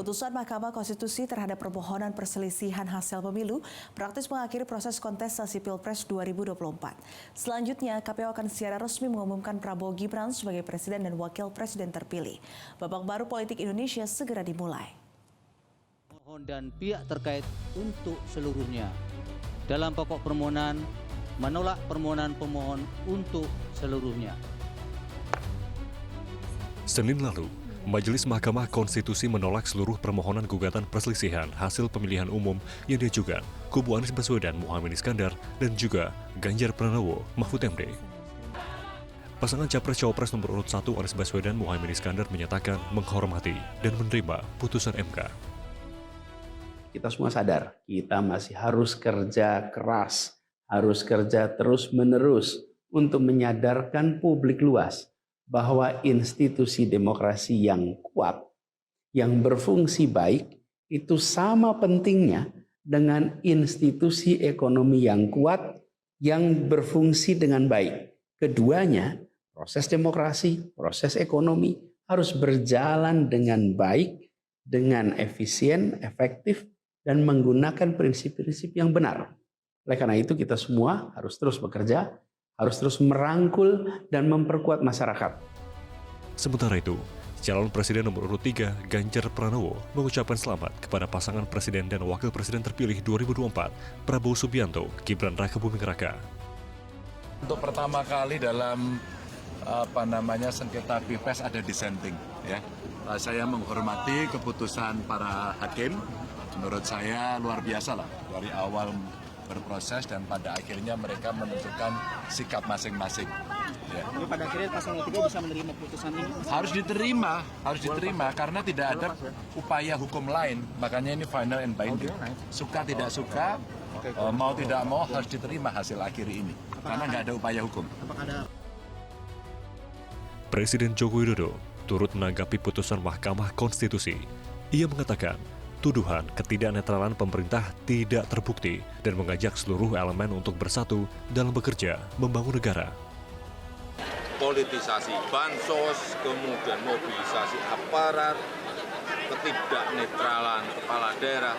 Putusan Mahkamah Konstitusi terhadap permohonan perselisihan hasil pemilu praktis mengakhiri proses kontestasi Pilpres 2024. Selanjutnya, KPU akan secara resmi mengumumkan Prabowo Gibran sebagai Presiden dan Wakil Presiden terpilih. Babak baru politik Indonesia segera dimulai. Mohon dan pihak terkait untuk seluruhnya dalam pokok permohonan menolak permohonan pemohon untuk seluruhnya. Senin lalu, Majelis Mahkamah Konstitusi menolak seluruh permohonan gugatan perselisihan hasil pemilihan umum yang diajukan kubu Anies Baswedan, Muhaimin Iskandar, dan juga Ganjar Pranowo, Mahfud MD. Pasangan Capres-Cawapres nomor urut 1 Anies Baswedan, Muhaimin Iskandar menyatakan menghormati dan menerima putusan MK. Kita semua sadar, kita masih harus kerja keras, harus kerja terus-menerus untuk menyadarkan publik luas bahwa institusi demokrasi yang kuat, yang berfungsi baik, itu sama pentingnya dengan institusi ekonomi yang kuat, yang berfungsi dengan baik. Keduanya, proses demokrasi, proses ekonomi harus berjalan dengan baik, dengan efisien, efektif, dan menggunakan prinsip-prinsip yang benar. Oleh karena itu kita semua harus terus bekerja, harus terus merangkul dan memperkuat masyarakat. Sementara itu, calon presiden nomor urut 3 Ganjar Pranowo mengucapkan selamat kepada pasangan presiden dan wakil presiden terpilih 2024 Prabowo Subianto, Gibran Rakebuming Raka. Untuk pertama kali dalam sengketa Pilpres ada dissenting, ya. Saya menghormati keputusan para hakim. Menurut saya luar biasa lah, dari awal berproses dan pada akhirnya mereka menentukan sikap masing-masing. Ya. Tapi pada akhirnya pasangan 3 bisa menerima putusan ini? Harus diterima karena tidak ada upaya hukum lain. Makanya ini final and binding. Suka tidak suka, mau tidak mau harus diterima hasil akhir ini. Karena nggak ada upaya hukum. Presiden Joko Widodo turut menanggapi putusan Mahkamah Konstitusi. Ia mengatakan, tuduhan ketidaknetralan pemerintah tidak terbukti dan mengajak seluruh elemen untuk bersatu dalam bekerja membangun negara. Politisasi bansos, kemudian mobilisasi aparat, ketidaknetralan kepala daerah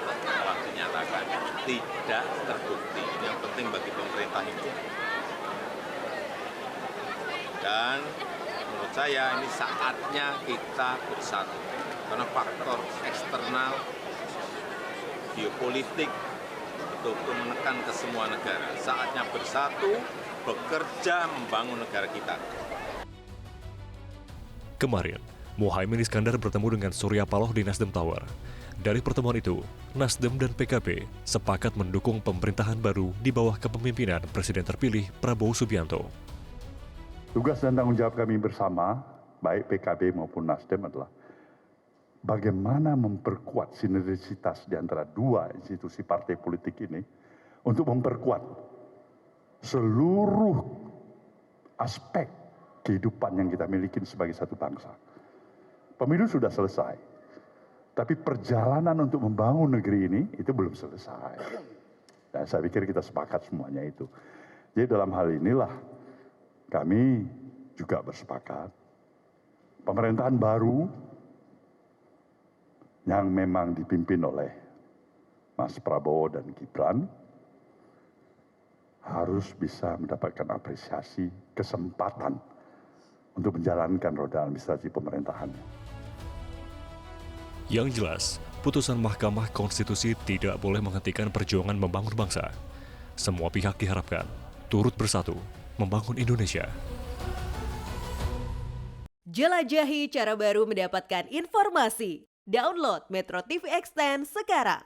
telah dinyatakan tidak terbukti. Ini yang penting bagi pemerintah itu. Dan menurut saya ini saatnya kita bersatu. Karena faktor eksternal, geopolitik, betul-betul menekan ke semua negara. Saatnya bersatu, bekerja membangun negara kita. Kemarin, Muhaimin Iskandar bertemu dengan Surya Paloh di Nasdem Tower. Dari pertemuan itu, Nasdem dan PKB sepakat mendukung pemerintahan baru di bawah kepemimpinan Presiden terpilih Prabowo Subianto. Tugas dan tanggung jawab kami bersama, baik PKB maupun Nasdem adalah bagaimana memperkuat sinergisitas di antara dua institusi partai politik ini untuk memperkuat seluruh aspek kehidupan yang kita miliki sebagai satu bangsa. Pemilu sudah selesai, tapi perjalanan untuk membangun negeri ini itu belum selesai. Dan saya pikir kita sepakat semuanya itu. Jadi dalam hal inilah kami juga bersepakat pemerintahan baru yang memang dipimpin oleh Mas Prabowo dan Gibran harus bisa mendapatkan apresiasi, kesempatan untuk menjalankan roda administrasi pemerintahannya. Yang jelas, putusan Mahkamah Konstitusi tidak boleh menghentikan perjuangan membangun bangsa. Semua pihak diharapkan turut bersatu membangun Indonesia. Jelajahi cara baru mendapatkan informasi. Download Metro TV Extend sekarang.